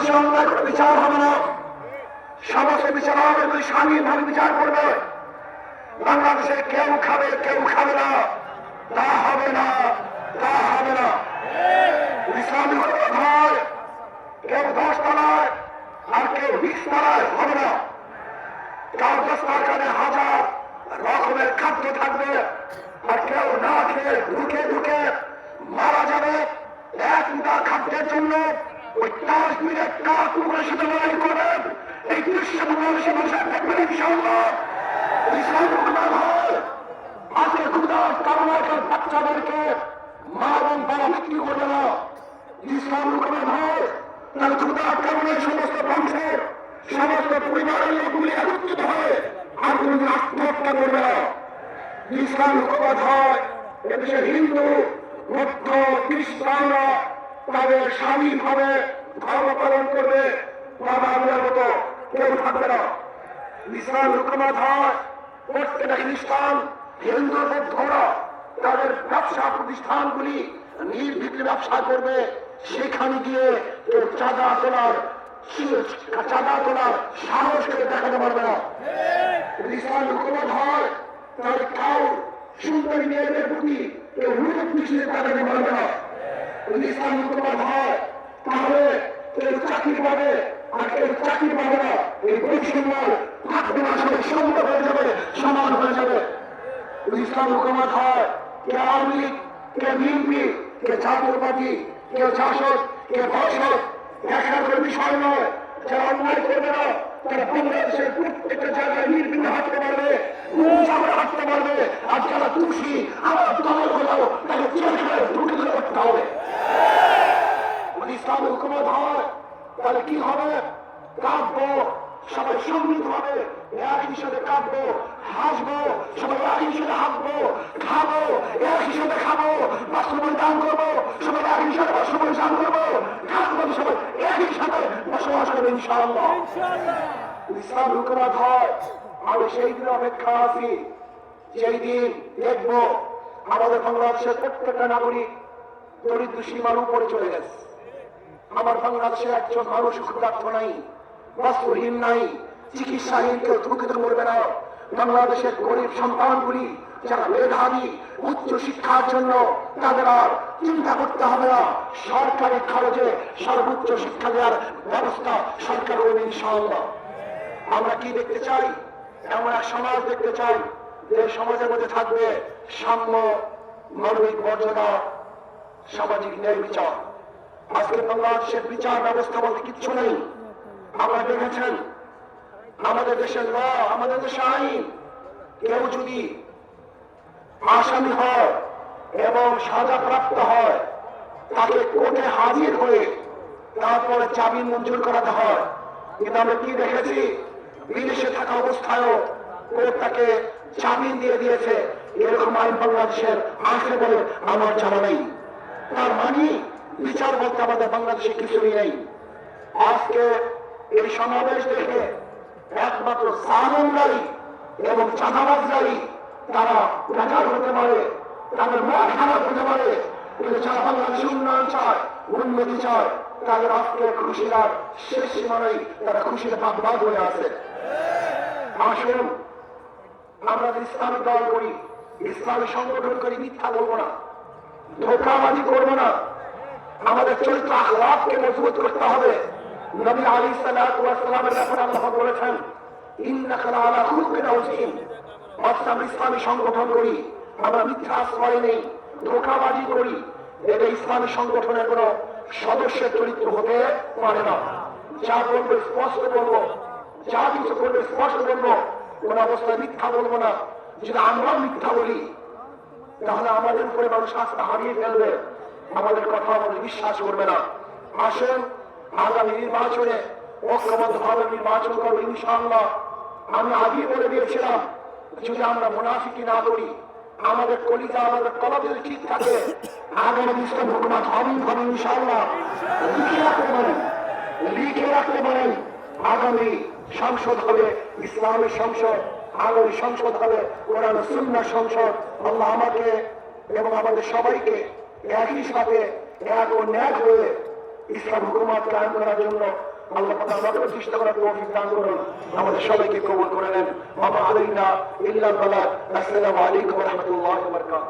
বাংলাদেশে অন্যায় করে বিচার হবে না, সমস্ত বিচারকগুলি স্বাধীনভাবে বিচার করবে। বাংলাদেশে কেউ খাবে কেউ খাবে না, তা হবে না, তা হবে না। ইসলামী হুকুমত হয় কেউ 10 তলায় আর কেউ 20 তলায় হবে না। কার দস্তারখানে হাজার রকমের খাদ্য থাকবে আর কেউ না খেয়ে ঢুকে ঢুকে মারা যাবে। এক মুঠা খাদ্যের জন্য ওই 10 মিনিট কাক কুকুরের সাথে লড়াই করবেন। এই দৃশ্য বাংলাদেশের মানুষের দেখবেন ইনশাআল্লাহ। ইসলাম হুকুমত হয় আজকে ক্ষুধার কারণে বাচ্চাদেরকে মা এবং বাবা বিক্রি করবে না। ইসলাম হুকুমত হয় তার ক্ষুধার কারণে সমস্ত বংশের সমস্ত পরিবারের লোকগুলি একত্রিত হয় আর কোন আত্মহত্যা করবে না। ইসলাম হুকুমত হয় এদেশের হিন্দু বৌদ্ধ খ্রিস্টানরা তাদের স্বাধীনভাবে ধর্ম পালন করবে, বাবা আপনার মতো কেউ থাকবে না। ইসলাম হুকুমত হয় প্রত্যেকটা খ্রিস্টান হিন্দু বৌদ্ধরা তাদের ব্যবসা প্রতিষ্ঠানগুলি নির্বিঘ্নে ব্যবসা করবে, সেখানে গিয়ে কেউ চাঁদা তোলার সাহস করে দেখাতে পারবে না। ইসলাম হুকুমত হয় তার কাউ সুন্দরী মেয়েদের প্রতি কেউ রূপ মিশিয়ে দেখাতে পারবে না। ইসলাম হুকুমত হয় তাহলে কেউ চাকরি পাবে আর কেউ চাকরি পাবে না, এই বৈষম্য থাকবে না, সবাই সুন্দর হয়ে যাবে, সমান হয়ে যাবে। ইসলাম হুকুমত হয় কে আওয়ামী লীগ, কে বিএনপি, কে জাতীয় পার্টি, কে জাসদ, কে ভাষদ দেখার কোনো বিষয় নয়। যারা অন্যায় করবে না তারা বাংলাদেশের প্রত্যেকটা জায়গায় নির্বিঘ্নে হাঁটতে পারবে, হাঁটতে পারবে। আর যারা দোষী আমার দল হলেও তাকে জেলখানায় ঢুকে ধরে করতে হবে। ইসলামের হুকুমত হয় তাহলে কি হবে? কাঁদবো, সবাই সম্মিলিত হবে, একই সাথে কাঁদবো, হাসবো, সবাই একই সাথে হাসবো, খাবো একই সাথে খাবো, বাস্তবায়ন দান করবো, সবাই একই সাথে বাস্তবায়ন দান করবো, খাবো সবাই একই সাথে বসবাস করবো ইনশাআল্লাহ। ইসলাম হুকুমত হয় আমি সেই দিন অপেক্ষা আছি যেই দিন দেখবো আমাদের বাংলাদেশের প্রত্যেকটা নাগরিক দরিদ্র সীমার উপরে চলে গেছে। আমার বাংলাদেশে একজন মানুষ ক্ষুধার্ত নাই, বস্ত্রহীন নাই, চিকিৎসাহীন কেউ দুঃখিত করবে না। বাংলাদেশের গরিব সন্তানগুলি যারা মেধাবী উচ্চ শিক্ষার জন্য তাদের আর চিন্তা করতে হবে না, সরকারি খরচে সর্বোচ্চ শিক্ষা দেওয়ার ব্যবস্থা সরকার করবে ইনশাআল্লাহ। আমরা কি দেখতে চাই? এমন এক সমাজ দেখতে চাই যে সমাজের মধ্যে থাকবে সাম্য, মানবিক মর্যাদা, সামাজিক ন্যায় বিচার। আজকে বাংলাদেশের বিচার ব্যবস্থা বলতে কিচ্ছু নেই। আপনারা দেখেছেন আমাদের দেশের ল, আমাদের দেশের আইন, কেউ যদি আসামি হয় এবং সাজা প্রাপ্ত হয় তাকে কোর্টে হাজির হয়ে তারপরে জামিন মঞ্জুর করাতে হয়। কিন্তু আমরা কি দেখেছি? বিদেশে থাকা অবস্থায়ও কোর্ট তাকে জামিন দিয়ে দিয়েছে। এরকম আইন বাংলাদেশের আছে বলে আমার জানা নেই। তার মানে বিচার বলতে আমাদের বাংলাদেশে কিছুই নেই। আজকে এই সমাবেশ দেখে একমাত্র জালেমরাই এবং চাঁদাবাজরাই তারা বেজার হতে পারে, তাদের মন খারাপ হতে পারে। কিন্তু যারা বাংলাদেশে উন্নয়ন চায়, উন্নতি চায়, তাদের আজকে খুশির শেষ সীমা নেই, তারা খুশিতে বাদ হয়ে আছে। আসুন আমরা ইসলামিক দল করি, ইসলামী সংগঠন করি, মিথ্যা বলবো না, ধোঁকাবাজি করবো না। আমাদের চরিত্র আখলাককে মজবুত করতে হবে। নবী আলাইহিস সালাতু ওয়াস সালামের ব্যাপারে আল্লাহ বলেছেন ইন্নাকা লাআলা খুলুকিন আযীম। আমরা ইসলামী সংগঠন করি, আমরা মিথ্যা আশ্রয় নেই, ধোঁকাবাজি করি, এটা ইসলামী সংগঠনের কোন সদস্যের চরিত্র হতে পারে না। যা বলবো স্পষ্ট বলবো, যা কিছু করবে স্পষ্ট বলবো, কোন অবস্থায় মিথ্যা বলবো না। যদি আমরা মিথ্যা বলি তাহলে আমাদের উপরে মানুষ আস্থা হারিয়ে ফেলবে, আমাদের কথা আমাদের বিশ্বাস করবে না। আসুন আগামী নির্বাচনে ঐক্যবদ্ধভাবে নির্বাচন করবো ইনশাআল্লাহ। আমি আগে বলে দিয়েছিলাম যদি আমরা মুনাফিকি না করি, আমাদের কলিজা আমাদের কলব যদি ঠিক থাকে, আগামী ইসলাম হুকুমত হবে ইনশাআল্লাহ। লিখে রাখতে পারেন আগামী সংসদ হবে ইসলামী সংসদ, আগামী সংসদ হবে কোরআন সুন্নাহ সংসদ। আল্লাহ আমাকে এবং আমাদের সবাইকে একই সাথে এক ও ন্যায় হয়ে ইসলাম হুকুমত কায়েম করার জন্য আল্লাহ পাক আমাদের চেষ্টা করার তৌফিক দান করুন, আমাদের সবাইকে কবুল করে নেন। ওয়া মা আলাইনা ইল্লাল বালাগ। আসসালামু আলাইকুম ওয়া রাহমাতুল্লাহি ওয়া বারাকাতুহু।